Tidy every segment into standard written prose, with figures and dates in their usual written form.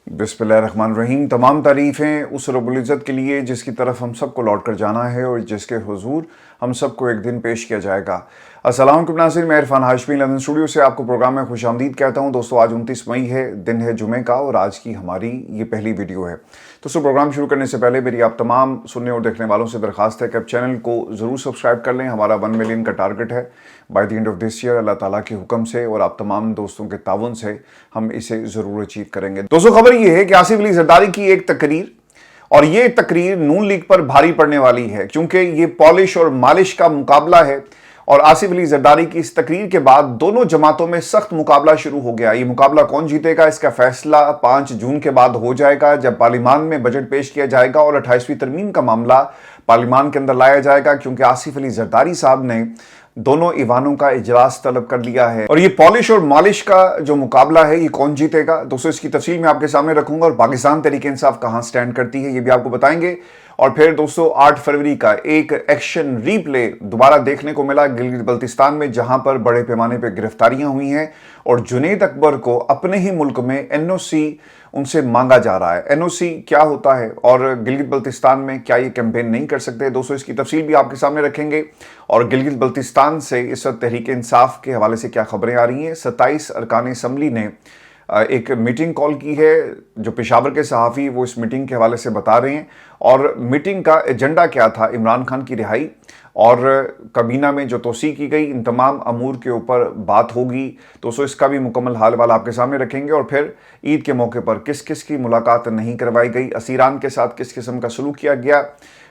बिस्मिल्लाहिर्रहमानिर्रहीम। तमाम तारीफ़ें उस रब्बुल इज़्ज़त के लिए जिसकी तरफ हम सबको लौट कर जाना है और जिसके हुजूर हम सबको एक दिन पेश किया जाएगा। अस्सलाम वालेकुम नाज़रीन, मैं इरफान हाशमी लंदन स्टूडियो से आपको प्रोग्राम में खुशामदीद कहता हूं। दोस्तों, आज 29 मई है, दिन है जुमे का और आज की हमारी ये पहली वीडियो है। दोस्तों, प्रोग्राम शुरू करने से पहले मेरी आप तमाम सुनने और देखने वालों से दरख्वास्त है कि आप चैनल को ज़रूर सब्सक्राइब कर लें। हमारा 1 मिलियन का टारगेट है by the end of this year. अल्लाह ताला के हुक्म से और आप तमाम दोस्तों के ताउन से हम इसे ज़रूर अचीव करेंगे। दोस्तों, खबर ये है कि आसिफ अली जरदारी की एक तकरीर, और ये तकरीर नून लीग पर भारी पड़ने वाली है क्योंकि ये पॉलिश और मालिश का मुकाबला है। और आसिफ अली जरदारी की इस तकरीर के बाद दोनों जमातों में सख्त मुकाबला शुरू हो गया। ये मुकाबला कौन जीतेगा, इसका फैसला 5 जून के बाद हो जाएगा, जब पार्लियामान में बजट पेश किया जाएगा और 28वीं तरमीम का मामला पार्लियामान के अंदर लाया जाएगा, क्योंकि आसिफ अली जरदारी साहब ने दोनों ईवानों का इजलास तलब कर लिया है। और ये पॉलिश और मालिश का जो मुकाबला है, ये कौन जीतेगा दोस्तों, इसकी तफसील मैं आपके सामने रखूंगा। और पाकिस्तान तहरीक इंसाफ कहां स्टैंड करती है, ये भी आपको बताएंगे। और फिर दोस्तों, 8 फरवरी का एक एक्शन रीप्ले दोबारा देखने को मिला गिलगित बल्तिस्तान में, जहां पर बड़े पैमाने पर गिरफ्तारियां हुई हैं और जुनैद अकबर को अपने ही मुल्क में एनओसी उनसे मांगा जा रहा है। एनओसी क्या होता है और गिलगित बल्तिस्तान में क्या ये कैंपेन नहीं कर सकते दोस्तों, इसकी तफसील भी आपके सामने रखेंगे। और गिलगित बल्तिस्तान से इस वक्त तहरीक इंसाफ के हवाले से क्या खबरें आ रही हैं। 27 अरकान असम्बली ने एक मीटिंग कॉल की है, जो पेशावर के सहाफ़ी वो इस मीटिंग के हवाले से बता रहे हैं। और मीटिंग का एजेंडा क्या था, इमरान खान की रिहाई और काबीना में जो तोसी की गई, इन तमाम अमूर के ऊपर बात होगी। दोस्तों, इसका भी मुकम्मल हाल वाल आपके सामने रखेंगे। और फिर ईद के मौके पर किस किस की मुलाकात नहीं करवाई गई, असीरान के साथ किस किस्म का सलूक किया गया,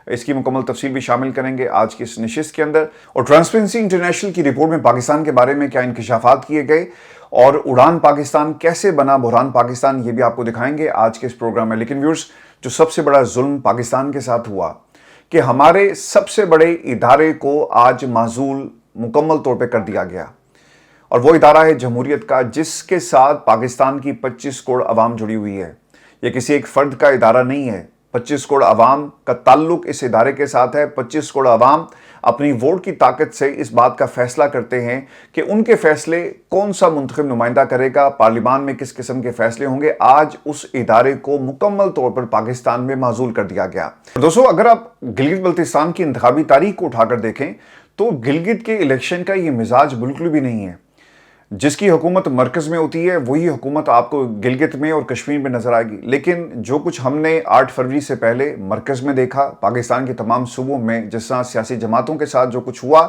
इसकी मुकम्मल तफसील भी शामिल करेंगे आज की इस नशिस्त के अंदर। और ट्रांसपेरेंसी इंटरनेशनल की रिपोर्ट में पाकिस्तान के बारे में क्या इंकशाफात किए गए और उड़ान पाकिस्तान कैसे बना बुरहान पाकिस्तान, ये भी आपको दिखाएंगे आज के इस प्रोग्राम में। लेकिन व्यूअर्स, जो सबसे बड़ा जुल्म पाकिस्तान के साथ हुआ कि हमारे सबसे बड़े इदारे को आज माजूल मुकम्मल तौर पे कर दिया गया, और वो इदारा है जमहूरियत का, जिसके साथ पाकिस्तान की 25 करोड़ अवाम जुड़ी हुई है। ये किसी एक फर्द का इदारा नहीं है। 25 करोड़ अवाम का ताल्लुक इस इदारे के साथ है। 25 करोड़ अवाम अपनी वोट की ताकत से इस बात का फैसला करते हैं कि उनके फैसले कौन सा मुंतखब नुमाइंदा करेगा, पार्लियामान में किस किस्म के फैसले होंगे। आज उस इदारे को मुकम्मल तौर पर पाकिस्तान में माजूल कर दिया गया। दोस्तों, अगर आप गिलगित बल्तिस्तान की इंतखाबी तारीख को उठाकर देखें तो गिलगित के इलेक्शन का ये मिजाज बिल्कुल भी नहीं है। जिसकी हुकूमत मरकज़ में होती है वही हुकूमत आपको गिलगित में और कश्मीर में नजर आएगी। लेकिन जो कुछ हमने 8 फरवरी से पहले मरकज़ में देखा, पाकिस्तान के तमाम सूबों में जिस तरह सियासी जमातों के साथ जो कुछ हुआ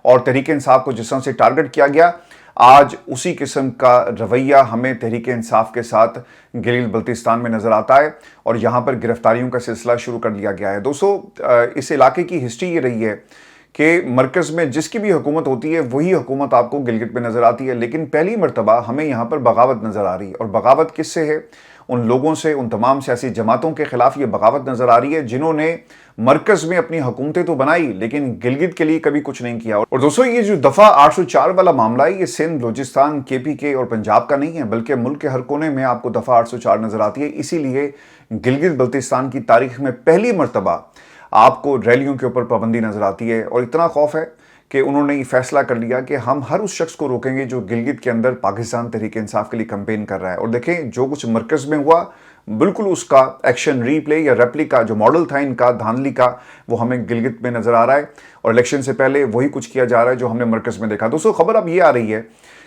और तहरीक इंसाफ को जिस तरह से टारगेट किया गया, आज उसी किस्म का रवैया हमें तहरीक इंसाफ के साथ गिलगित बल्तिस्तान में नजर आता है। और यहाँ पर गिरफ्तारियों का सिलसिला शुरू कर दिया गया है। दोस्तों, इस इलाके की हिस्ट्री ये रही है कि मरकज़ में जिसकी भी हुकूमत होती है वही हुकूमत आपको गिलगित में नज़र आती है। लेकिन पहली मरतबा हमें यहाँ पर बगावत नज़र आ रही है। और बगावत किससे है? उन लोगों से, उन तमाम सियासी जमातों के खिलाफ ये बगावत नज़र आ रही है जिन्होंने मरकज़ में अपनी हुकूमतें तो बनाई लेकिन गिलगित के लिए कभी कुछ नहीं किया। और दोस्तों, ये जो दफ़ा 804 वाला मामला है, ये सिंध, बलूचिस्तान, KPK और पंजाब का नहीं है, बल्कि मुल्क के हर कोने में आपको दफ़ा 804 नज़र आती है। इसीलिए गिलगित बल्तिस्तान की तारीख में पहली मरतबा आपको रैलियों के ऊपर पाबंदी नजर आती है। और इतना खौफ है कि उन्होंने ये फैसला कर लिया कि हम हर उस शख्स को रोकेंगे जो गिलगित के अंदर पाकिस्तान तहरीक इंसाफ के लिए कैंपेन कर रहा है। और देखें, जो कुछ मरकज़ में हुआ, बिल्कुल उसका एक्शन रीप्ले या रेप्लिका जो मॉडल था इनका धांधली का, वो हमें गिलगित में नजर आ रहा है। और इलेक्शन से पहले वही कुछ किया जा रहा है जो हमने मरकज़ में देखा। दोस्तों, खबर अब ये आ रही है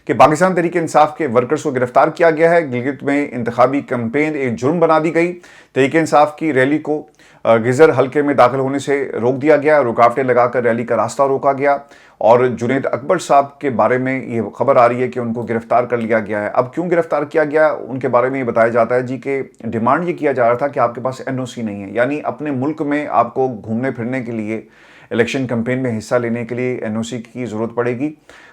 कि पाकिस्तान तहरीक इंसाफ के वर्कर्स को गिरफ्तार किया गया है। गिलगित में इंतखाबी कैंपेन एक जुर्म बना दी गई। तहरीक इंसाफ की रैली को गिजर हल्के में दाखिल होने से रोक दिया गया, रुकावटें लगाकर रैली का रास्ता रोका गया। और जुनैद अकबर साहब के बारे में ये खबर आ रही है कि उनको गिरफ्तार कर लिया गया है। अब क्यों गिरफ्तार किया गया, उनके बारे में ये बताया जाता है जी कि डिमांड ये किया जा रहा था कि आपके पास NOC नहीं है, यानी अपने मुल्क में आपको घूमने फिरने के लिए, इलेक्शन कैंपेन में हिस्सा लेने के लिए NOC की ज़रूरत पड़ेगी।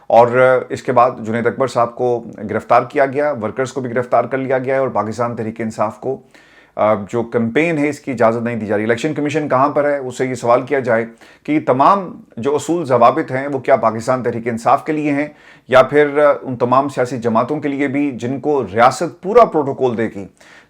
और इसके बाद जुनैद अकबर साहब को गिरफ्तार किया गया, वर्कर्स को भी गिरफ्तार कर लिया गया है। और पाकिस्तान तहरीक इंसाफ को जो कैंपेन है इसकी इजाज़त नहीं दी जा रही। इलेक्शन कमीशन कहाँ पर है, उससे ये सवाल किया जाए कि तमाम जो असूल ज़वाबित हैं वो क्या पाकिस्तान तहरीक इंसाफ के लिए हैं या फिर उन तमाम सियासी जमातों के लिए भी जिनको रियासत पूरा प्रोटोकॉल देगी।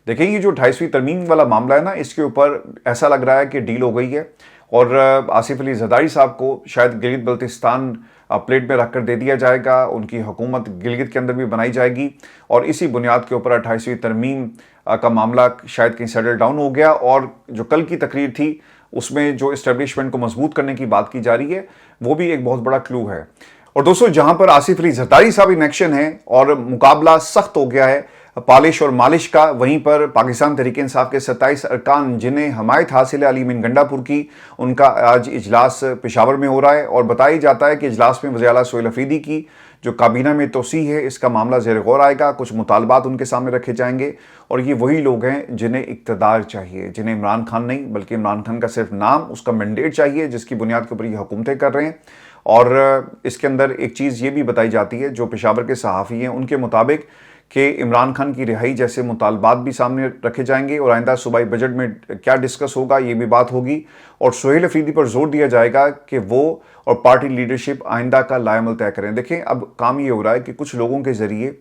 देखिए, ये जो 28वीं तरमीम वाला मामला है ना, इसके ऊपर ऐसा लग रहा है कि डील हो गई है और आसिफ अली जरदारी साहब को शायद गिलगित बल्तिस्तान प्लेट में रखकर दे दिया जाएगा। उनकी हुकूमत गिलगित के अंदर भी बनाई जाएगी और इसी बुनियाद के ऊपर 28वीं तरमीम का मामला शायद कहीं सेटल डाउन हो गया और जो कल की तकरीर थी उसमें जो इस्टेब्लिशमेंट को मजबूत करने की बात की जा रही है वो भी एक बहुत बड़ा क्लू है। और दोस्तों, जहां पर आसिफ अली जरदारी साहब इन एक्शन है और मुकाबला सख्त हो गया है पालिश और मालिश का, वहीं पर पाकिस्तान तहरीक इंसाफ के 27 अरकान जिन्हें हमायत हासिल है अली मीन गंडापुर की, उनका आज इजलास पेशावर में हो रहा है और बताया जाता है कि इजलास में वज़ीर आला सोहेल अफरीदी की जो काबीना में तोसी है इसका मामला ज़ेर गौर आएगा। कुछ मुतालबात उनके सामने रखे जाएंगे और ये वही लोग हैं जिन्हें इक़्तिदार चाहिए, जिन्हें इमरान खान नहीं बल्कि इमरान खान का सिर्फ नाम, उसका मैंडेट चाहिए जिसकी बुनियाद के ऊपर ये हुकूमतें कर रहे हैं। और इसके अंदर एक चीज़ ये भी बताई जाती है, जो पेशावर के सहाफ़ी हैं उनके मुताबिक कि इमरान खान की रिहाई जैसे मुतालबात भी सामने रखे जाएंगे और आइंदा सूबाई बजट में क्या डिस्कस होगा ये भी बात होगी। और सोहेल अफरीदी पर जोर दिया जाएगा कि वो और पार्टी लीडरशिप आइंदा का लाएमल तय करें। देखें, अब काम ये हो रहा है कि कुछ लोगों के ज़रिए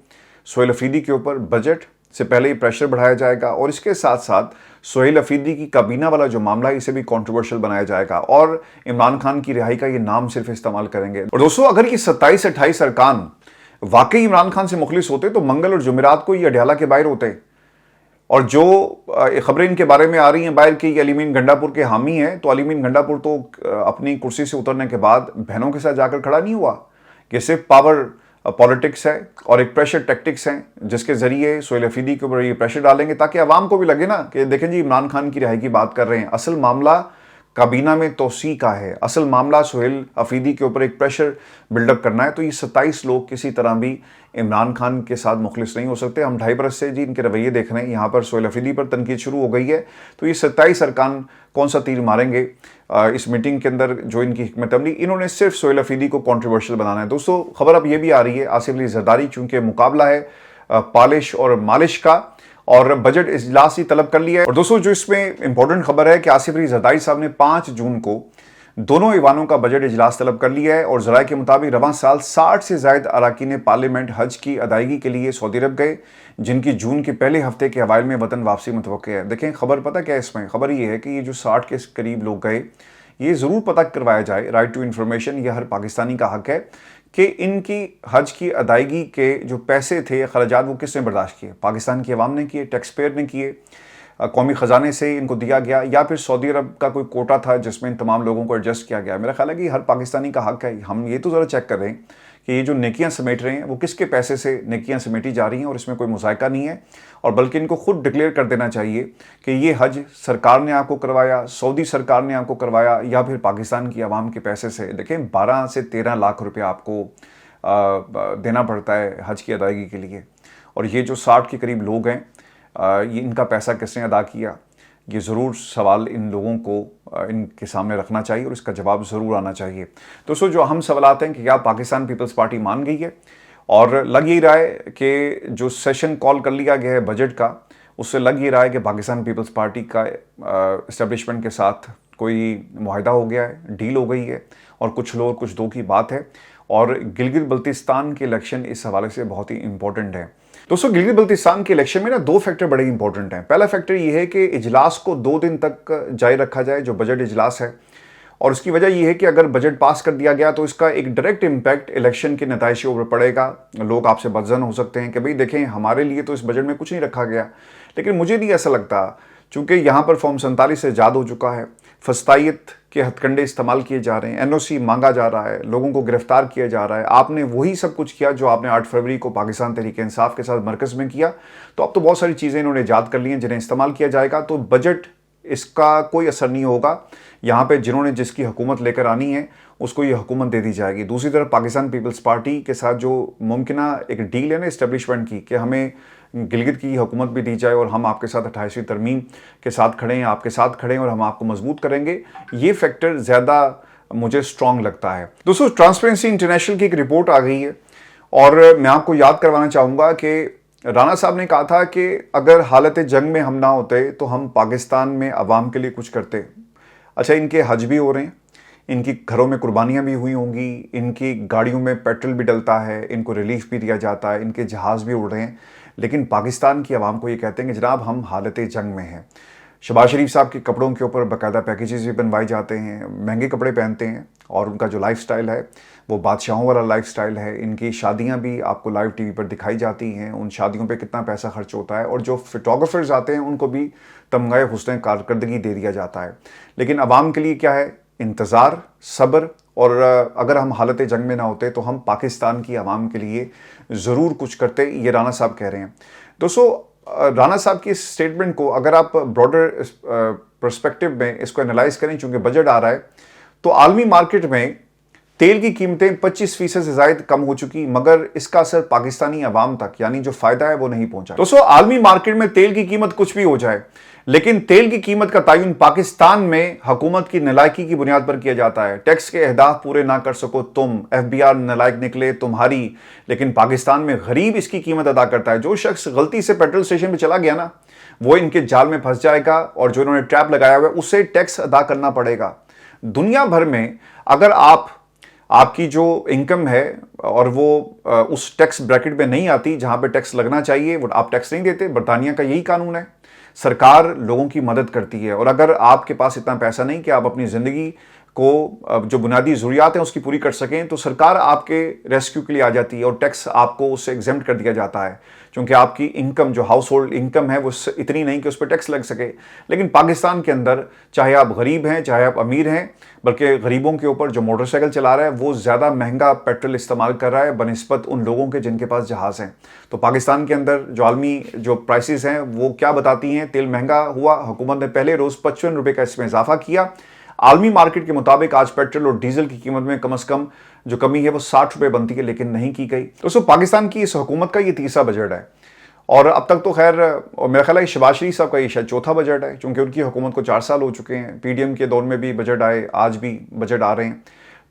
सोहेल अफरीदी के ऊपर बजट से पहले ही प्रेशर बढ़ाया जाएगा और इसके साथ साथ सोहेल अफरीदी की काबीना वाला जो मामला है इसे भी कंट्रोवर्शियल बनाया जाएगा और इमरान खान की रिहाई का ये नाम सिर्फ इस्तेमाल करेंगे। और दोस्तों, अगर ये 27-28 अरकान वाकई इमरान खान से मुखलिस होते तो मंगल और जुमेरात को ये अडयाला के बाहर होते। और जो खबरें इनके बारे में आ रही हैं बाहर कि अली मीन गंडापुर के हामी हैं, तो अली मीन गंडापुर तो अपनी कुर्सी से उतरने के बाद बहनों के साथ जाकर खड़ा नहीं हुआ। ये सिर्फ पावर पॉलिटिक्स है और एक प्रेशर टैक्टिक्स हैं जिसके जरिए सोहेल अफरीदी के ऊपर ये प्रेशर डालेंगे ताकि आवाम को भी लगे ना कि देखें जी इमरान खान की रिहाई की बात कर रहे हैं। असल मामला काबीना में तोसी का है, असल मामला सोहेल अफरीदी के ऊपर एक प्रेशर बिल्डअप करना है। तो ये 27 लोग किसी तरह भी इमरान खान के साथ मुखलिस नहीं हो सकते। हम 2.5 बरस से जी इनके रवैये देख रहे हैं, यहाँ पर सोहेल अफरीदी पर तनकीद शुरू हो गई है। तो ये 27 अरकान कौन सा तीर मारेंगे इस मीटिंग के अंदर, जो इनकी हिकमत अमली, इन्होंने सिर्फ सोहेल अफरीदी को कॉन्ट्रोवर्शियल बनाना है। दोस्तों, खबर अब ये भी आ रही है आसिफ अली जरदारी, चूंकि मुकाबला है पालिश और मालिश का और बजट इजलास ही तलब कर लिया है। और दोस्तों, जो इसमें इंपॉर्टेंट खबर है कि आसिफ अली जरदारी साहब ने 5 जून को दोनों ईवानों का बजट इजलास तलब कर लिया है और जराये के मुताबिक रवां साल 60 से ज़ायद अरकान पार्लियामेंट हज की अदायगी के लिए सऊदी अरब गए, जिनकी जून के पहले हफ्ते के अवाइल में वतन वापसी मुतवक्किल है। देखें, खबर पता क्या है इसमें, खबर ये है कि ये जो 60 के करीब लोग गए, ये ज़रूर पता करवाया जाए, राइट टू इन्फॉर्मेशन यह हर पाकिस्तानी का हक है कि इनकी हज की अदायगी के जो पैसे थे, खर्चात, वो किसने बर्दाश्त किए? पाकिस्तान की आवाम ने किए, टैक्स पेयर ने किए, कौमी ख़जाने से इनको दिया गया, या फिर सऊदी अरब का कोई कोटा था जिसमें इन तमाम लोगों को एडजस्ट किया गया? मेरा ख्याल है कि हर पाकिस्तानी का हक है। हम ये तो ज़रा चेक कर रहे हैं कि ये जो नेकियां समेट रहे हैं वो किसके पैसे से नेकियां समेटी जा रही हैं और इसमें कोई मुज़ायका नहीं है। और बल्कि इनको खुद डिक्लेयर कर देना चाहिए कि ये हज सरकार ने आपको करवाया, सऊदी सरकार ने आपको करवाया, या फिर पाकिस्तान की आवाम के पैसे से। देखें, 12 से 13 लाख रुपया आपको देना पड़ता है हज की अदायगी के लिए। और ये जो 60 के करीब लोग हैं, ये इनका पैसा किसने अदा किया? ये ज़रूर सवाल इन लोगों को इनके सामने रखना चाहिए और इसका जवाब ज़रूर आना चाहिए। दोस्तों, जो अहम सवाल हैं कि क्या पाकिस्तान पीपल्स पार्टी मान गई है? और लग यही रहा है कि जो सेशन कॉल कर लिया गया है बजट का, उससे लग ये रहा है कि पाकिस्तान पीपल्स पार्टी का इस्टेब्लिशमेंट के साथ कोई मुआहदा हो गया है, डील हो गई है और कुछ लोग कुछ दो की बात है। और गिलगित बल्तिस्तान के इलेक्शन इस हवाले से बहुत ही इंपॉर्टेंट है। दोस्तों, गिलगित बल्तिस्तान के इलेक्शन में ना 2 फैक्टर बड़े इंपॉर्टेंट हैं। पहला फैक्टर ये है कि इजलास को 2 दिन तक जारी रखा जाए, जो बजट इजलास है, और उसकी वजह यह है कि अगर बजट पास कर दिया गया तो इसका एक डायरेक्ट इम्पैक्ट इलेक्शन के नतीजे के ऊपर पड़ेगा। लोग आपसे बदजन हो सकते हैं कि भाई देखें, हमारे लिए तो इस बजट में कुछ नहीं रखा गया, लेकिन मुझे नहीं ऐसा लगता, चूंकि यहाँ पर फॉर्म 47 से ईजाद हो चुका है, फस्तायत के हथकंडे इस्तेमाल किए जा रहे हैं, एनओसी मांगा जा रहा है, लोगों को गिरफ्तार किया जा रहा है। आपने वही सब कुछ किया जो आपने 8 फरवरी को पाकिस्तान तहरीक इंसाफ के साथ मरकज़ में किया। तो अब तो बहुत सारी चीज़ें इन्होंने ईजाद कर ली हैं जिन्हें इस्तेमाल किया जाएगा। तो बजट, इसका कोई असर नहीं होगा। यहाँ पे जिन्होंने जिसकी हुकूमत लेकर आनी है उसको ये हुकूमत दे दी जाएगी। दूसरी तरफ पाकिस्तान पीपल्स पार्टी के साथ जो मुमकिना एक डील है ना इस्टेब्लिशमेंट की, कि हमें गिलगित की हुकूमत भी दी जाए और हम आपके साथ 28वीं तरमीम के साथ खड़े हैं, आपके साथ खड़े हैं और हम आपको मजबूत करेंगे, ये फैक्टर ज़्यादा मुझे स्ट्रॉन्ग लगता है। दोस्तों, ट्रांसपेरेंसी इंटरनेशनल की एक रिपोर्ट आ गई है और मैं आपको याद करवाना चाहूँगा कि राना साहब ने कहा था कि अगर हालत जंग में हम ना होते तो हम पाकिस्तान में अवाम के लिए कुछ करते। अच्छा, इनके हज भी हो रहे हैं, इनकी घरों में कुर्बानियाँ भी हुई होंगी, इनकी गाड़ियों में पेट्रोल भी डलता है, इनको रिलीफ भी दिया जाता है, इनके जहाज़ भी उड़ रहे हैं, लेकिन पाकिस्तान की आवाम को ये कहते हैं कि जनाब हम हालत जंग में हैं। शहबाज शरीफ साहब के कपड़ों के ऊपर बाकायदा पैकेजेस भी बनवाए जाते हैं, महंगे कपड़े पहनते हैं और उनका जो लाइफस्टाइल है वो बादशाहों वाला लाइफस्टाइल है। इनकी शादियां भी आपको लाइव टीवी पर दिखाई जाती हैं, उन शादियों पे कितना पैसा खर्च होता है और जो फोटोग्राफर्स आते हैं उनको भी तमगाए हुस्न कारकर्दगी दे दिया जाता है। लेकिन अवाम के लिए क्या है? इंतज़ार, सब्र और अगर हम हालत जंग में ना होते तो हम पाकिस्तान की आवाम के लिए ज़रूर कुछ करते, ये राना साहब कह रहे हैं। दोस्तों, राना साहब की इस स्टेटमेंट को अगर आप ब्रॉडर पर्सपेक्टिव में इसको एनालाइज करें, चूंकि बजट आ रहा है, तो आलमी मार्केट में तेल की कीमतें 25% से ज़ायद कम हो चुकी, मगर इसका असर पाकिस्तानी अवाम तक यानी जो फायदा है वो नहीं पहुंचा। दोस्तों, आलमी मार्केट में तेल की कीमत कुछ भी हो जाए, लेकिन तेल की कीमत का तयन पाकिस्तान में हुकूमत की नालायकी की बुनियाद पर किया जाता है। टैक्स के अहदाफ पूरे ना कर सको तुम, FBI नालायक निकले तुम्हारी, लेकिन पाकिस्तान में गरीब इसकी कीमत अदा करता है। जो शख्स गलती से पेट्रोल स्टेशन पर चला गया ना, वो इनके जाल में फंस जाएगा और जो इन्होंने ट्रैप लगाया हुआ है उसे टैक्स अदा करना पड़ेगा। दुनिया भर में अगर आपकी जो इनकम है और वो उस टैक्स ब्रैकेट में नहीं आती जहां पे टैक्स लगना चाहिए, वो आप टैक्स नहीं देते। बरतानिया का यही कानून है। सरकार लोगों की मदद करती है और अगर आपके पास इतना पैसा नहीं कि आप अपनी ज़िंदगी को जो बुनियादी ज़रूरियात हैं उसकी पूरी कर सकें, तो सरकार आपके रेस्क्यू के लिए आ जाती है और टैक्स आपको उससे एग्जेम्प्ट कर दिया जाता है, क्योंकि आपकी इनकम जो हाउस होल्ड इनकम है वो इतनी नहीं कि उस पर टैक्स लग सके। लेकिन पाकिस्तान के अंदर चाहे आप गरीब हैं चाहे आप अमीर हैं, बल्कि गरीबों के ऊपर जो मोटरसाइकिल चला रहा है वो ज़्यादा महंगा पेट्रोल इस्तेमाल कर रहा है बनिस्बत उन लोगों के जिनके पास जहाज़ हैं। तो पाकिस्तान के अंदर जो आलमी जो प्राइसेस हैं वो क्या बताती हैं? तेल महंगा हुआ, हुकूमत ने पहले रोज़ 55 रुपये का इसमें इजाफा किया। आलमी मार्केट के मुताबिक आज पेट्रोल और डीजल की कीमत में कम से कम जो कमी है वो 60 रुपये बनती है, लेकिन नहीं की गई। दोस्तों, पाकिस्तान की इस हुकूमत का ये तीसरा बजट है और अब तक तो खैर मेरा ख्याल है शहबाज शरीफ साहब का ये शायद चौथा बजट है, क्योंकि उनकी हुकूमत को 4 साल हो चुके हैं। PDM के दौर में भी बजट आए, आज भी बजट आ रहे हैं।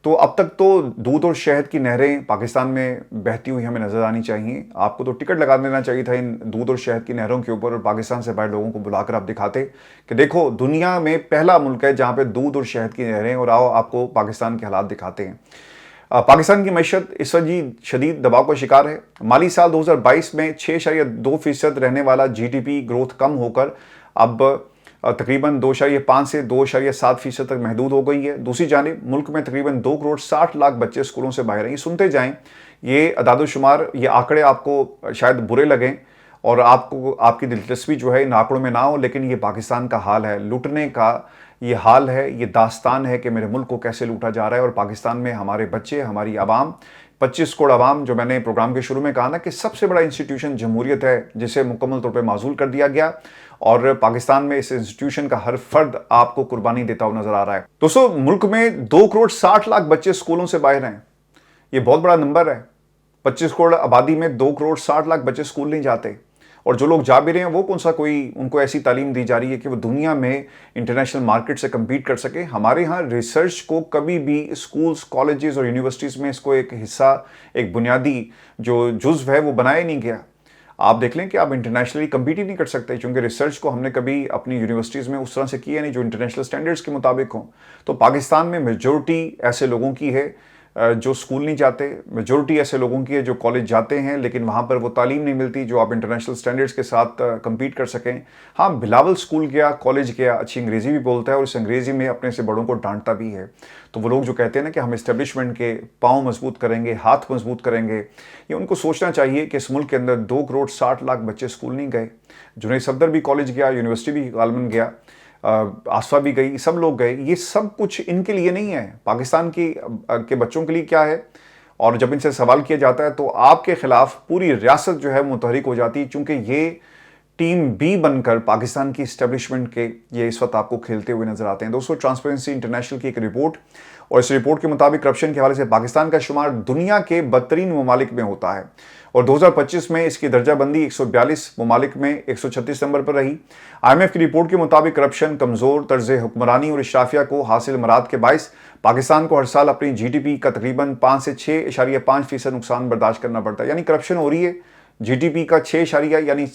तो अब तक तो दूध और शहद की नहरें पाकिस्तान में बहती हुई हमें नजर आनी चाहिए। आपको तो टिकट लगा देना चाहिए था इन दूध और शहद की नहरों के ऊपर और पाकिस्तान से बाहर लोगों को बुलाकर आप दिखाते कि देखो दुनिया में पहला मुल्क है जहां पे दूध और शहद की नहरें, और आओ आपको पाकिस्तान के हालात दिखाते हैं। पाकिस्तान की मैशत इस वक्त शदीद दबाव का शिकार है। माली साल 2022 में 6.2% रहने वाला GDP ग्रोथ कम होकर अब तकरीबन 2.5 से 2.7% तक महदूद हो गई है। दूसरी जानिब मुल्क में तकरीबन 2 करोड़ 60 लाख बच्चे स्कूलों से बाहर हैं। ये सुनते जाएं, ये अदाद-ओ-शुमार, ये आंकड़े आपको शायद बुरे लगें और आपको आपकी दिलचस्पी जो है इन आंकड़ों में ना हो, लेकिन ये पाकिस्तान का हाल है, लूटने का ये हाल है, ये दास्तान है कि मेरे मुल्क को कैसे लूटा जा रहा है। और पाकिस्तान में हमारे बच्चे, हमारी आवाम, 25 करोड़ आवाम, जो मैंने प्रोग्राम के शुरू में कहा ना कि सबसे बड़ा इंस्टीट्यूशन जमहूरियत है जिसे मुकम्मल तौर पे माजूल कर दिया गया, और पाकिस्तान में इस इंस्टीट्यूशन का हर फर्द आपको कुर्बानी देता हुआ नजर आ रहा है। दोस्तों, मुल्क में 2 करोड़ 60 लाख बच्चे स्कूलों से बाहर हैं। ये बहुत बड़ा नंबर है। 25 करोड़ आबादी में 2 करोड़ 60 लाख बच्चे स्कूल नहीं जाते, और जो लोग जा भी रहे हैं वो कौन सा कोई उनको ऐसी तालीम दी जा रही है कि वो दुनिया में इंटरनेशनल मार्केट से कम्पीट कर सके। हमारे यहाँ रिसर्च को कभी भी स्कूल्स, कॉलेजेस और यूनिवर्सिटीज़ में इसको एक हिस्सा, एक बुनियादी जो जुज़्व है वो बनाया नहीं गया। आप देख लें कि आप इंटरनेशनली कम्पीट ही नहीं कर सकते, क्योंकि रिसर्च को हमने कभी अपनी यूनिवर्सिटीज़ में उस तरह से किया नहीं जो इंटरनेशनल स्टैंडर्ड्स के मुताबिक हों। तो पाकिस्तान में मेजॉरिटी ऐसे लोगों की है जो स्कूल नहीं जाते, मेजॉरिटी ऐसे लोगों की है जो कॉलेज जाते हैं लेकिन वहाँ पर वो तालीम नहीं मिलती जो आप इंटरनेशनल स्टैंडर्ड्स के साथ कम्पीट कर सकें। हाँ, बिलावल स्कूल गया, कॉलेज गया, अच्छी अंग्रेज़ी भी बोलता है और इस अंग्रेज़ी में अपने से बड़ों को डांटता भी है। तो वो लोग जो कहते हैं ना कि हम इस्टेब्लिशमेंट के पाँव मजबूत करेंगे, हाथ मजबूत करेंगे, ये उनको सोचना चाहिए कि इस मुल्क के अंदर 2 करोड़ 60 लाख बच्चे स्कूल नहीं गए। जुनैद सफदर भी कॉलेज गया, यूनिवर्सिटी भी गालमन गया, आसफा भी गई, सब लोग गए। ये सब कुछ इनके लिए नहीं है, पाकिस्तान के बच्चों के लिए क्या है। और जब इनसे सवाल किया जाता है तो आपके खिलाफ पूरी रियासत जो है मुतहरिक हो जाती है, चूंकि ये टीम बी बनकर पाकिस्तान की इस्टेब्लिशमेंट के ये इस वक्त आपको खेलते हुए नजर आते हैं। दोस्तों, ट्रांसपेरेंसी इंटरनेशनल की एक रिपोर्ट, और इस रिपोर्ट के मुताबिक करप्शन के हवाले से पाकिस्तान का शुमार दुनिया के बदतरीन ममालिक में होता है और 2025 में इसकी दर्जाबंदी 142 ममालिक में 136 नंबर पर रही। IMF की रिपोर्ट के मुताबिक करप्शन, कमज़ोर तर्ज हुक्मरानी और इशराफिया को हासिल मराद के बायस पाकिस्तान को हर साल अपनी GDP का तकरीबन 5 से 6.5% नुकसान बर्दाश्त करना पड़ता है। यानी करप्शन हो रही है, GDP का 6 यानी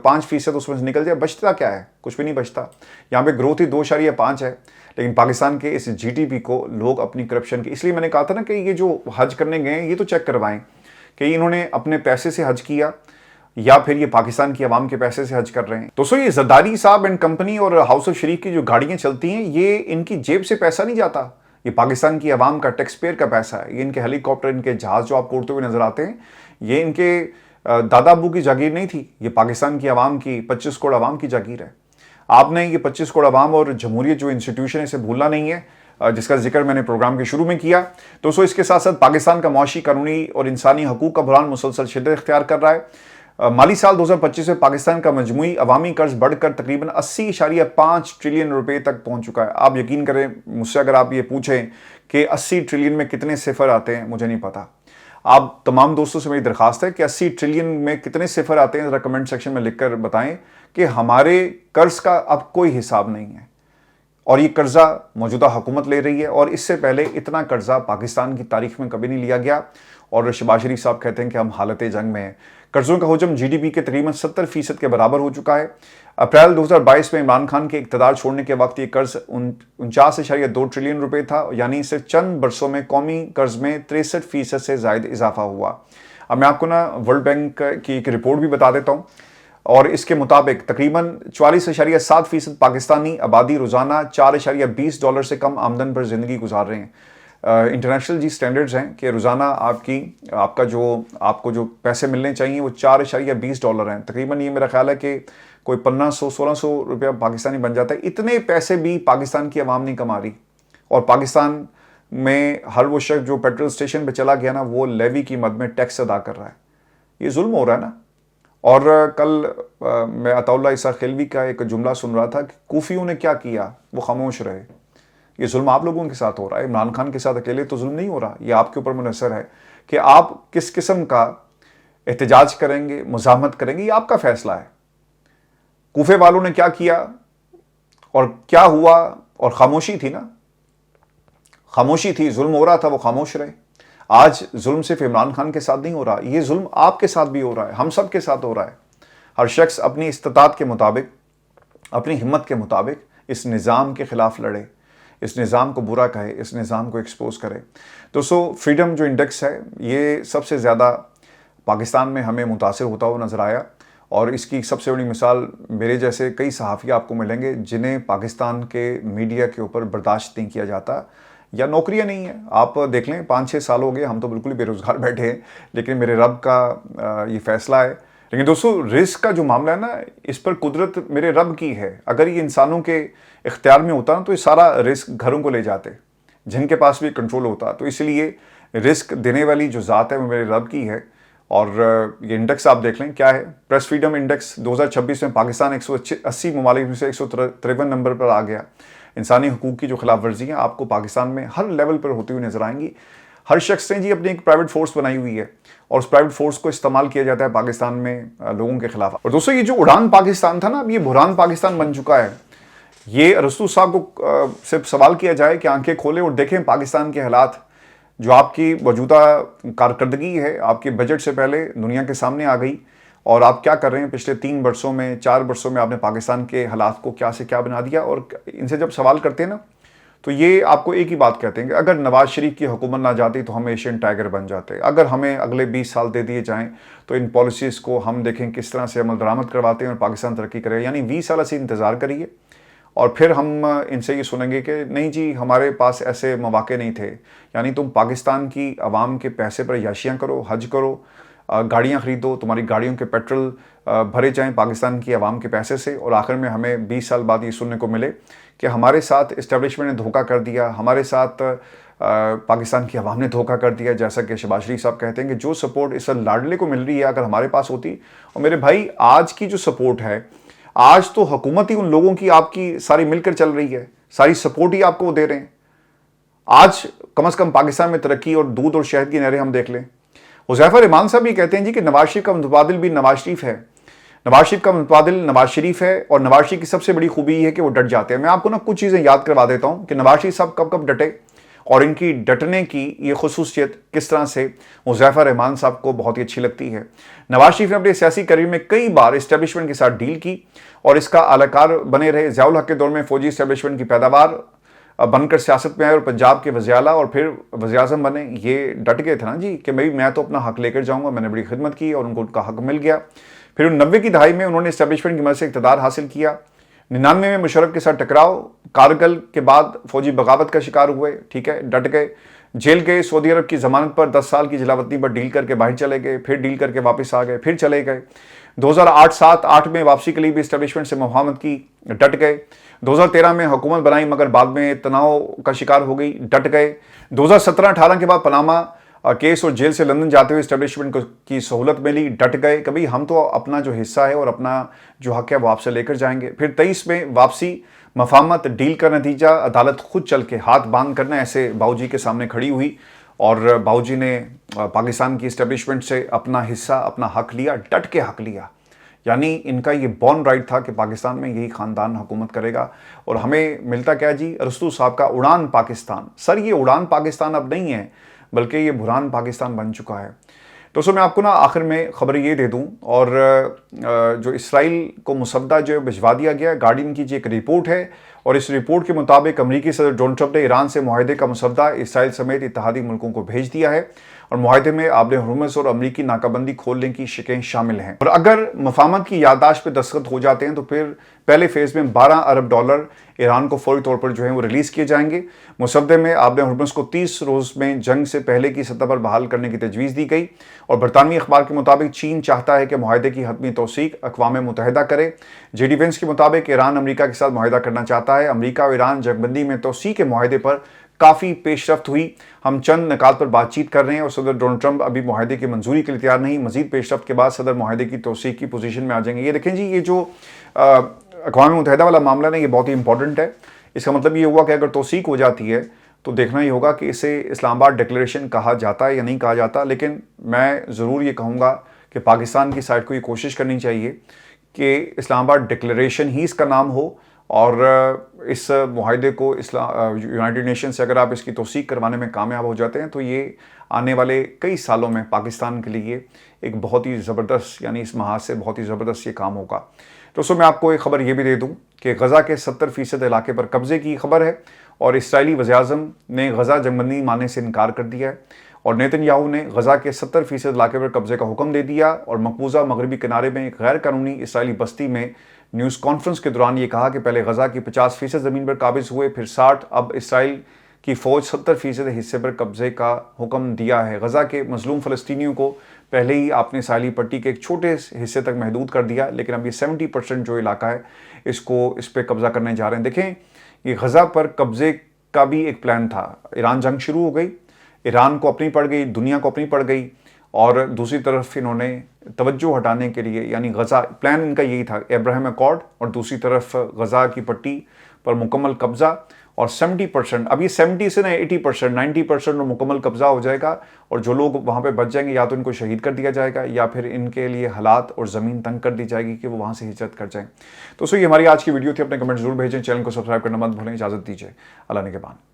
5% उसमें से निकल जाए, बचता क्या है? कुछ भी नहीं बचता। यहाँ पे ग्रोथ ही 2.5 है, लेकिन पाकिस्तान के इस GDP को लोग अपनी करप्शन की, इसलिए मैंने कहा था ना कि ये जो हज करने गए ये तो चेक करवाएं कि इन्होंने अपने पैसे से हज किया या फिर ये पाकिस्तान की आवाम के पैसे से हज कर रहे हैं। दोस्तों, ये जरदारी साहब एंड कंपनी और हाउस ऑफ शरीफ की जो गाड़ियां चलती हैं, ये इनकी जेब से पैसा नहीं जाता, ये पाकिस्तान की आवाम का टैक्स पेयर का पैसा है। ये इनके हेलीकॉप्टर, इनके जहाज जो आपको उड़ते हुए नजर आते हैं, ये इनके दादा अबू की जागीर नहीं थी, ये पाकिस्तान की आवाम की 25 करोड़ आवाम की जागीर है। आपने ये 25 करोड़ आवाम और जमहूरियत जो इंस्टीट्यूशन है इसे भूलना नहीं है, जिसका जिक्र मैंने प्रोग्राम के शुरू में किया। दोस्तों, इसके साथ साथ पाकिस्तान का मुआशी, कानूनी और इंसानी हकूक का बुरान मुसलसल शिद्दत इख्तियार कर रहा है। माली साल 2025 में पाकिस्तान का मजमूई अवामी कर्ज बढ़कर तकरीबन 80.5 ट्रिलियन रुपए तक पहुंच चुका है। आप यकीन करें, मुझसे अगर आप ये पूछें कि 80 ट्रिलियन में कितने सिफर आते हैं, मुझे नहीं पता। आप तमाम दोस्तों से मेरी दरखास्त है कि 80 ट्रिलियन में कितने सिफर आते हैं, जरा कमेंट सेक्शन में लिखकर बताएं कि हमारे कर्ज का अब कोई हिसाब नहीं है। और ये कर्जा मौजूदा हुकूमत ले रही है, और इससे पहले इतना कर्जा पाकिस्तान की तारीख में कभी नहीं लिया गया। और शहबाज शरीफ साहब कहते हैं कि हम हालत जंग में हैं। कर्जों का हजम जीडीपी के तकरीबन 70% के बराबर हो चुका है। अप्रैल 2022 में इमरान खान के इक़्तिदार छोड़ने के वक्त ये कर्ज 49.2 ट्रिलियन रुपए था, यानी सिर्फ चंद बरसों में कौमी कर्ज में 63% से ज्यादा इजाफा हुआ। अब मैं आपको ना वर्ल्ड बैंक की एक रिपोर्ट भी बता देता हूँ, और इसके मुताबिक तकरीबन 44.7% पाकिस्तानी आबादी रोजाना $4.20 से कम आमदन पर जिंदगी गुजार रहे हैं। इंटरनेशनल जी स्टैंडर्ड्स हैं कि रोजाना आपको जो पैसे मिलने चाहिए वो $4.20 हैं। तकरीबन ये मेरा ख्याल है कि कोई 1500-1600 रुपया पाकिस्तानी बन जाता है। इतने पैसे भी पाकिस्तान की आवाम नहीं कमा रही, और पाकिस्तान में हर वो शख्स जो पेट्रोल स्टेशन पे चला गया ना, वो लेवी की मद में टैक्स अदा कर रहा है। ये जुल्म हो रहा है ना। और कल मैं अताउल्लाह ईसा खिलवी का एक जुमला सुन रहा था कि कूफियों ने क्या किया, वो खामोश रहे। ये जुल्म आप लोगों के साथ हो रहा है। इमरान खान के साथ अकेले तो जुल्म नहीं हो रहा, ये आपके ऊपर मुनहसर है कि आप किस किस्म का एहतजाज करेंगे, मुज़ाहमत करेंगे, ये आपका फैसला है। कूफे वालों ने क्या किया और क्या हुआ, और खामोशी थी ना, खामोशी थी, जुल्म हो रहा था, वो खामोश रहे। आज जुल्म सिर्फ इमरान खान के साथ नहीं हो रहा, ये जुल्म आपके साथ भी हो रहा है, हम सब के साथ हो रहा है। हर शख्स अपनी इस्तात के मुताबिक, अपनी हिम्मत के मुताबिक इस निज़ाम के खिलाफ लड़े, इस निज़ाम को बुरा कहे, इस निज़ाम को एक्सपोज करे। दोस्तों, फ्रीडम जो इंडेक्स है, ये सबसे ज़्यादा पाकिस्तान में हमें मुतासिर होता हुआ नज़र आया, और इसकी सबसे बड़ी मिसाल मेरे जैसे कई सहाफ़ी आपको मिलेंगे जिन्हें पाकिस्तान के मीडिया के ऊपर बर्दाश्त नहीं किया जाता, या नौकरियां नहीं है। आप देख लें, 5-6 साल हो गए, हम तो बिल्कुल ही बेरोज़गार बैठे हैं, लेकिन मेरे रब का ये फ़ैसला है। लेकिन दोस्तों, रिस्क का जो मामला है ना, इस पर कुदरत मेरे रब की है। अगर ये इंसानों के इख्तियार में होता ना, तो ये सारा रिस्क घरों को ले जाते, जिनके पास भी कंट्रोल होता। तो इसलिए रिस्क देने वाली जो ज़ात है वो मेरे रब की है। और ये इंडेक्स आप देख लें क्या है, प्रेस फ्रीडम इंडेक्स 2026 में पाकिस्तान 180 ममालिक में से 153 नंबर पर आ गया। इंसानी हकूक़ की जो खिलाफ वर्जियाँ आपको पाकिस्तान में हर लेवल पर होती हुई नजर आएंगी। हर शख्स ने जी अपनी एक प्राइवेट फोर्स बनाई हुई है, और उस प्राइवेट फोर्स को इस्तेमाल किया जाता है पाकिस्तान में लोगों के खिलाफ। और दोस्तों, ये जो उड़ान पाकिस्तान था ना, अब ये बुरहान पाकिस्तान बन चुका है। ये अरस्तू साहब को सिर्फ सवाल किया जाए कि आंखें खोलें और देखें पाकिस्तान के हालात, जो आपकी मौजूदा कारकर्दगी है आपके बजट से पहले दुनिया के सामने आ गई, और आप क्या कर रहे हैं पिछले 3 वर्षों में, 4 वर्षों में आपने पाकिस्तान के हालात को क्या से क्या बना दिया। और इनसे जब सवाल करते हैं ना, तो ये आपको एक ही बात कहते हैं कि अगर नवाज शरीफ की हुकूमत ना जाती तो हम एशियन टाइगर बन जाते। अगर हमें अगले 20 साल दे दिए जाएं तो इन पॉलिसीज़ को हम देखें किस तरह से अमल दरामद करवाते हैं और पाकिस्तान तरक्की करे। यानी 20 साल से इंतज़ार करिए, और फिर हम इनसे ये सुनेंगे कि नहीं जी, हमारे पास ऐसे मौके नहीं थे। यानी तुम पाकिस्तान की आवाम के पैसे पर याशियाँ करो, हज करो, गाड़ियाँ ख़रीदो, तुम्हारी गाड़ियों के पेट्रोल भरे जाएं पाकिस्तान की आवाम के पैसे से, और आखिर में हमें 20 साल बाद ये सुनने को मिले कि हमारे साथ इस्टेब्लिशमेंट ने धोखा कर दिया, हमारे साथ पाकिस्तान की आवाम ने धोखा कर दिया। जैसा कि शहबाज शरीफ साहब कहते हैं कि जो सपोर्ट इस लाडले को मिल रही है, अगर हमारे पास होती। और मेरे भाई, आज की जो सपोर्ट है, आज तो हुकूमत ही उन लोगों की आपकी सारी मिलकर चल रही है, सारी सपोर्ट ही आपको दे रहे हैं। आज कम से कम पाकिस्तान में तरक्की और दूध और शहद की नहरें हम देख लें। हुज़ैफा रहमान साहब भी कहते हैं जी कि नवाज शरीफ का मुतबादिल भी नवाज शरीफ है, नवाज शरीफ का मुतबादिल नवाज शरीफ है। और नवाज शरीफ की सबसे बड़ी खूबी है कि वो डट जाते हैं। मैं आपको ना कुछ चीज़ें याद करवा देता हूँ कि नवाज शरीफ साहब कब कब डटे, और इनकी डटने की ये खसूसियत किस तरह से हुज़ैफा रहमान साहब को बहुत ही अच्छी लगती है। नवाज शरीफ ने अपने सियासी करियर में कई बार इस्टेब्लिशमेंट के साथ डील की, और इसका आलाकार बने रहे। ज़ियाउल हक के दौर में फौजी इस्टेब्लिशमेंट की पैदावार बनकर सियासत में आए और पंजाब के वज़ीर आला और फिर वज़ीर आज़म बने। ये डट गए थे ना जी कि भाई मैं तो अपना हक लेकर जाऊंगा। मैंने बड़ी खिदमत की और उनको उनका हक मिल गया। फिर 90 की दहाई में उन्होंने एस्टेब्लिशमेंट की मदद से इक़्तिदार हासिल किया। 99 में मुशर्रफ के साथ टकराव, कारगिल के बाद फौजी बगावत का शिकार हुए, ठीक है, डट गए, जेल गए, सऊदी अरब की जमानत पर 10 साल की जलावतनी पर डील करके बाहर चले गए, फिर डील करके वापस आ गए, फिर चले गए। 2008-7-8 में वापसी के लिए भी एस्टेब्लिशमेंट से मुफाहमत की, डट गए। 2013 में हुकूमत बनाई मगर बाद में तनाव का शिकार हो गई, डट गए। 2017-18 के बाद पनामा केस और जेल से लंदन जाते हुए एस्टेब्लिशमेंट की सहूलत मिली, डट गए, कभी हम तो अपना जो हिस्सा है और अपना जो हक है वो आपसे लेकर जाएंगे। फिर 23 में वापसी, मफाहमत, डील का नतीजा, अदालत खुद चल के हाथ बांध करना ऐसे बाऊजी के सामने खड़ी हुई और बाऊजी ने पाकिस्तान की एस्टेब्लिशमेंट से अपना हिस्सा, अपना हक लिया, डट के हक लिया। यानी इनका ये बॉर्न राइट था कि पाकिस्तान में यही खानदान हुकूमत करेगा। और हमें मिलता क्या जी, अरस्तू साहब का उड़ान पाकिस्तान। सर ये उड़ान पाकिस्तान अब नहीं है, बल्कि ये बुरहान पाकिस्तान बन चुका है। दोस्तों मैं आपको ना आखिर में खबर ये दे दूं, और जो इसराइल को मुसद्दा जो भिजवा दिया गया, गार्डियन की जी एक रिपोर्ट है, और इस रिपोर्ट के मुताबिक अमेरिकी सदर डोनाल्ड ट्रंप ने ईरान से मुआहदे का मुसद्दा इसराइल समेत इत्तेहादी मुल्कों को भेज दिया है, और मुआहदे में आबे हुर्मुज़ और अमरीकी नाकाबंदी खोलने की शिकें शामिल हैं। और अगर मफाहमत की याददाश्त पे दस्तखत हो जाते हैं तो फिर पहले फेज में $12 अरब ईरान को फौरी तौर पर जो है वो रिलीज किए जाएंगे। मुसद्दे में आबे हुर्मुज़ को 30 रोज में जंग से पहले की सतह पर बहाल करने की तजवीज़ दी गई। और बरतानवी अखबार के मुताबिक चीन चाहता है कि मुआहदे की हतमी तौसीक अक़वाम मुत्तहिदा करे। जेडी वेंस के मुताबिक ईरान अमरीका के साथ मुआहदा करना चाहता है। अमरीका और ईरान जंगबंदी में तौसीक के मुआहदे पर काफ़ी पेशरफ्त हुई। हम चंद निकात पर बातचीत कर रहे हैं और सदर डोनाल्ड ट्रंप अभी मुआहदे की मंजूरी के लिए तैयार नहीं। मजीद पेशरफ्त के बाद सदर मुआहदे की तौसीक की पोजीशन में आ जाएंगे। ये देखें जी, ये जो अक़वाम मुत्तहिदा वाला मामला ना, ये बहुत ही इंपॉर्टेंट है। इसका मतलब ये हुआ कि अगर तौसीक हो जाती है तो देखना ही होगा कि इसे इस्लामाबाद डिक्लेरेशन कहा जाता है या नहीं कहा जाता। लेकिन मैं ज़रूर ये कहूँगा कि पाकिस्तान की साइड को ये कोशिश करनी चाहिए कि इस्लामाबाद डिक्लेरेशन ही इसका नाम हो, और इस मुआहदे को यूनाइटेड नेशन से अगर आप इसकी तौसीक करवाने में कामयाब हो जाते हैं तो ये आने वाले कई सालों में पाकिस्तान के लिए एक बहुत ही ज़बरदस्त, यानी इस महाज से बहुत ही ज़बरदस्त ये काम होगा। दोस्तों मैं आपको एक खबर ये भी दे दूं कि गज़ा के 70% इलाके पर कब्ज़े की खबर है, और इसराइली वज़ीर-ए-आज़म ने गज़ा जंगबंदी मानने से इनकार कर दिया है, और नेतन्याहू ने गज़ा के 70% इलाके पर कब्ज़े का हुक्म दे दिया। और मकबूजा मगरबी किनारे में एक गैर कानूनी इसराइली बस्ती में न्यूज़ कॉन्फ्रेंस के दौरान ये कहा कि पहले गज़ा की 50% ज़मीन पर काबिज़ हुए, फिर 60, अब इसराइल की फ़ौज 70% हिस्से पर कब्ज़े का हुक्म दिया है। गज़ा के मज़लूम फ़लस्तीनियों को पहले ही आपने साहिली पट्टी के एक छोटे हिस्से तक महदूद कर दिया, लेकिन अब ये 70% जो इलाका है इस पर कब्ज़ा करने जा रहे हैं। देखें, ये गज़ा पर कब्ज़े का भी एक प्लान था। ईरान जंग शुरू हो गई, ईरान को अपनी पड़ गई, दुनिया को अपनी पड़ गई, और दूसरी तरफ इन्होंने तवज्जो हटाने के लिए, यानी गज़ा, प्लान इनका यही था, अब्राहम अकॉर्ड, और दूसरी तरफ गज़ा की पट्टी पर मुकम्मल कब्ज़ा। और 70%, अब ये 70 से ना 80%, 90% में मुकम्मल कब्ज़ा हो जाएगा, और जो लोग वहाँ पे बच जाएंगे या तो इनको शहीद कर दिया जाएगा या फिर इनके लिए हालात और ज़मीन तंग कर दी जाएगी कि वो वहाँ से हिजरत कर जाएँ। तो ये हमारी आज की वीडियो थी। अपने कमेंट जरूर भेजें, चैनल को सब्सक्राइब करना मत भूलें। इजाज़त दीजिए, अल्लाह ने के बाद।